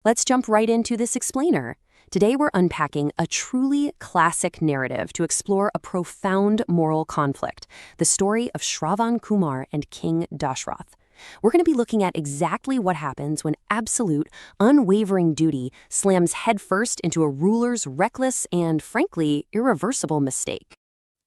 Let's jump right into this explainer. Today we're unpacking a truly classic narrative to explore a profound moral conflict, the story of Shravan Kumar and King Dashrath. We're going to be looking at exactly what happens when absolute, unwavering duty slams headfirst into a ruler's reckless and, frankly, irreversible mistake.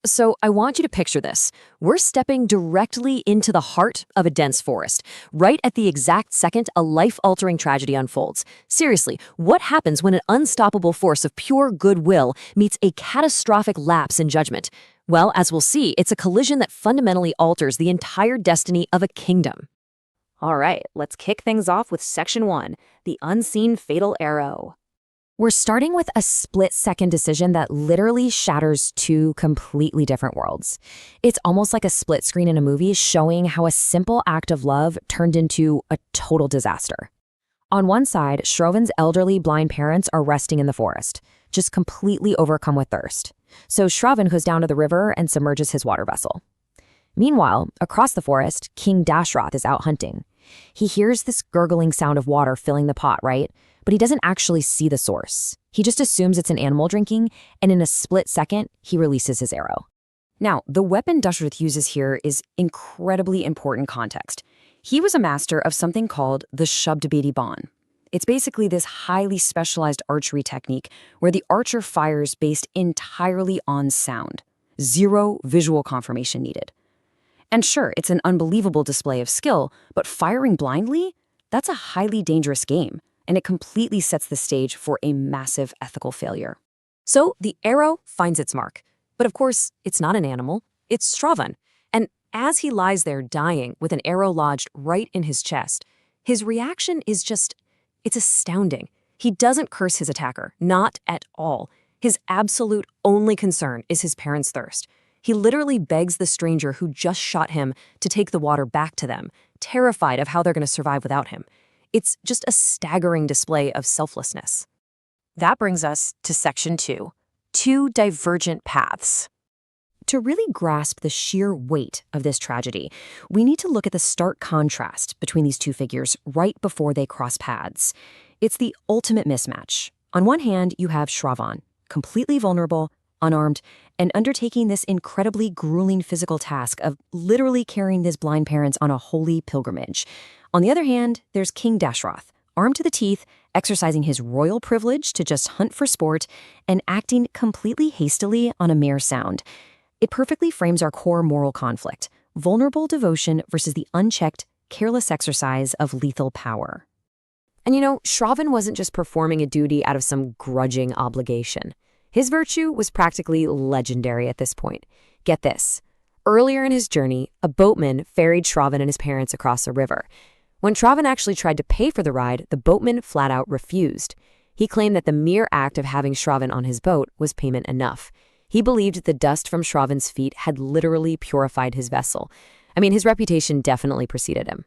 So I want you to picture this. We're stepping directly into the heart of a dense forest, right at the exact second a life-altering tragedy unfolds. Seriously, what happens when an unstoppable force of pure goodwill meets a catastrophic lapse in judgment? Well, as we'll see, it's a collision that fundamentally alters the entire destiny of a kingdom. All right, let's kick things off with Section 1, the unseen fatal arrow. We're starting with a split-second decision that literally shatters two completely different worlds. It's almost like a split screen in a movie showing how a simple act of love turned into a total disaster. On one side, Shravan's elderly blind parents are resting in the forest, just completely overcome with thirst. So Shravan goes down to the river and submerges his water vessel. Meanwhile, across the forest, King Dashrath is out hunting. He hears this gurgling sound of water filling the pot, right? But he doesn't actually see the source. He just assumes it's an animal drinking, and in a split second, he releases his arrow. Now, the weapon Dashrath uses here is incredibly important context. He was a master of something called the Shandh-bhedi baan. It's basically this highly specialized archery technique where the archer fires based entirely on sound. Zero visual confirmation needed. And sure, it's an unbelievable display of skill, but firing blindly? That's a highly dangerous game. And it completely sets the stage for a massive ethical failure. So the arrow finds its mark. But of course, it's not an animal, it's Shravan. And as he lies there dying with an arrow lodged right in his chest, his reaction is it's astounding. He doesn't curse his attacker, not at all. His absolute only concern is his parents' thirst. He literally begs the stranger who just shot him to take the water back to them, terrified of how they're going to survive without him. It's just a staggering display of selflessness. That brings us to Section 2, two divergent paths. To really grasp the sheer weight of this tragedy, we need to look at the stark contrast between these two figures right before they cross paths. It's the ultimate mismatch. On one hand, you have Shravan, completely vulnerable, unarmed, and undertaking this incredibly grueling physical task of literally carrying his blind parents on a holy pilgrimage. On the other hand, there's King Dashrath, armed to the teeth, exercising his royal privilege to just hunt for sport and acting completely hastily on a mere sound. It perfectly frames our core moral conflict, vulnerable devotion versus the unchecked, careless exercise of lethal power. And Shravan wasn't just performing a duty out of some grudging obligation. His virtue was practically legendary at this point. Get this. Earlier in his journey, a boatman ferried Shravan and his parents across a river. When Shravan actually tried to pay for the ride, the boatman flat out refused. He claimed that the mere act of having Shravan on his boat was payment enough. He believed the dust from Shravan's feet had literally purified his vessel. His reputation definitely preceded him.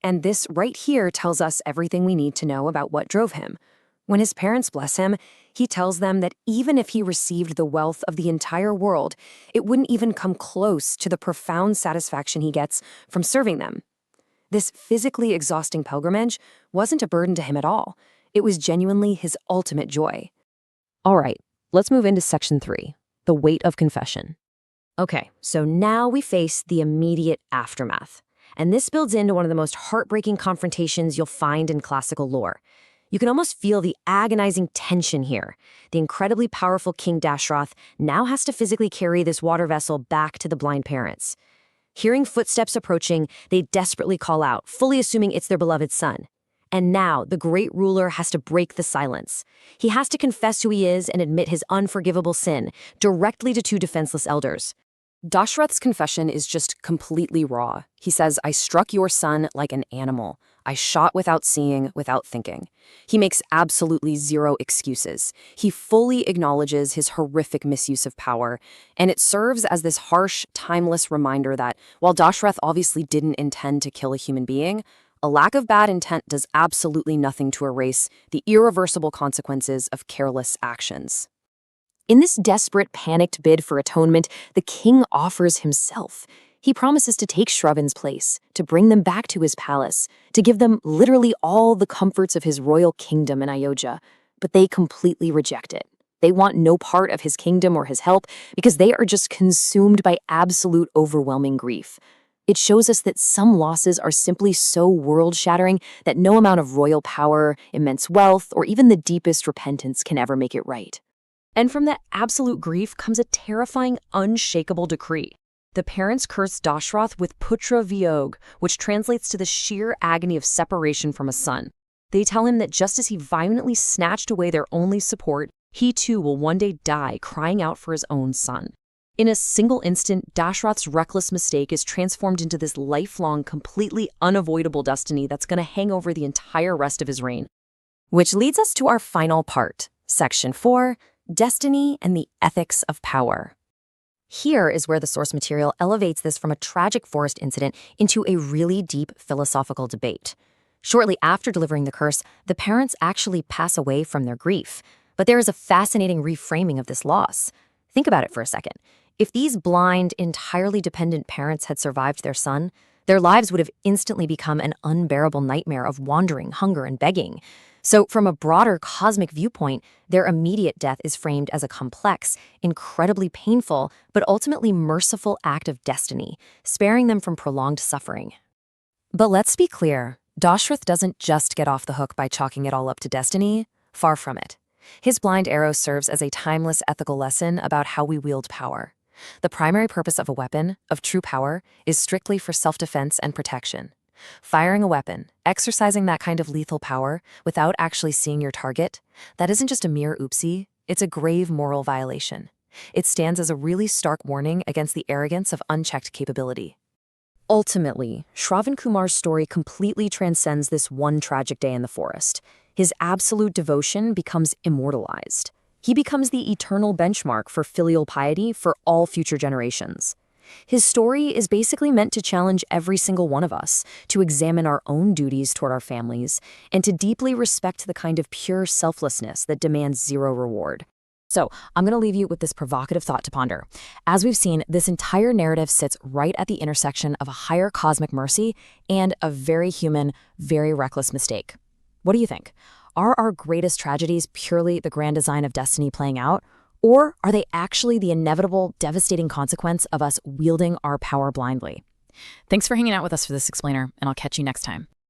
And this right here tells us everything we need to know about what drove him. When his parents bless him, he tells them that even if he received the wealth of the entire world, it wouldn't even come close to the profound satisfaction he gets from serving them. This physically exhausting pilgrimage wasn't a burden to him at all. It was genuinely his ultimate joy. All right, let's move into Section 3, the weight of confession. Okay, so now we face the immediate aftermath. And this builds into one of the most heartbreaking confrontations you'll find in classical lore. You can almost feel the agonizing tension here. The incredibly powerful King Dashrath now has to physically carry this water vessel back to the blind parents. Hearing footsteps approaching, they desperately call out, fully assuming it's their beloved son. And now, the great ruler has to break the silence. He has to confess who he is and admit his unforgivable sin, directly to two defenseless elders. Dashrath's confession is just completely raw. He says, "I struck your son like an animal. I shot without seeing, without thinking." He makes absolutely zero excuses. He fully acknowledges his horrific misuse of power, and it serves as this harsh, timeless reminder that, while Dashrath obviously didn't intend to kill a human being, a lack of bad intent does absolutely nothing to erase the irreversible consequences of careless actions. In this desperate, panicked bid for atonement, the king offers himself. He promises to take Shravan's place, to bring them back to his palace, to give them literally all the comforts of his royal kingdom in Ayodhya, but they completely reject it. They want no part of his kingdom or his help because they are just consumed by absolute overwhelming grief. It shows us that some losses are simply so world-shattering that no amount of royal power, immense wealth, or even the deepest repentance can ever make it right. And from that absolute grief comes a terrifying, unshakable decree. The parents curse Dashrath with pitrabakt, which translates to the sheer agony of separation from a son. They tell him that just as he violently snatched away their only support, he too will one day die crying out for his own son. In a single instant, Dashrath's reckless mistake is transformed into this lifelong, completely unavoidable destiny that's going to hang over the entire rest of his reign. Which leads us to our final part, Section 4, Destiny and the Ethics of Power. Here is where the source material elevates this from a tragic forest incident into a really deep philosophical debate. Shortly after delivering the curse, the parents actually pass away from their grief. But there is a fascinating reframing of this loss. Think about it for a second. If these blind, entirely dependent parents had survived their son, their lives would have instantly become an unbearable nightmare of wandering, hunger, and begging. So from a broader cosmic viewpoint, their immediate death is framed as a complex, incredibly painful, but ultimately merciful act of destiny, sparing them from prolonged suffering. But let's be clear, Dashrath doesn't just get off the hook by chalking it all up to destiny. Far from it. His blind arrow serves as a timeless ethical lesson about how we wield power. The primary purpose of a weapon, of true power, is strictly for self-defense and protection. Firing a weapon, exercising that kind of lethal power without actually seeing your target, that isn't just a mere oopsie, it's a grave moral violation. It stands as a really stark warning against the arrogance of unchecked capability. Ultimately, Shravan Kumar's story completely transcends this one tragic day in the forest. His absolute devotion becomes immortalized. He becomes the eternal benchmark for filial piety for all future generations. His story is basically meant to challenge every single one of us to examine our own duties toward our families and to deeply respect the kind of pure selflessness that demands zero reward. So, I'm going to leave you with this provocative thought to ponder. As we've seen, this entire narrative sits right at the intersection of a higher cosmic mercy and a very human, very reckless mistake. What do you think? Are our greatest tragedies purely the grand design of destiny playing out? Or are they actually the inevitable, devastating consequence of us wielding our power blindly? Thanks for hanging out with us for this explainer, and I'll catch you next time.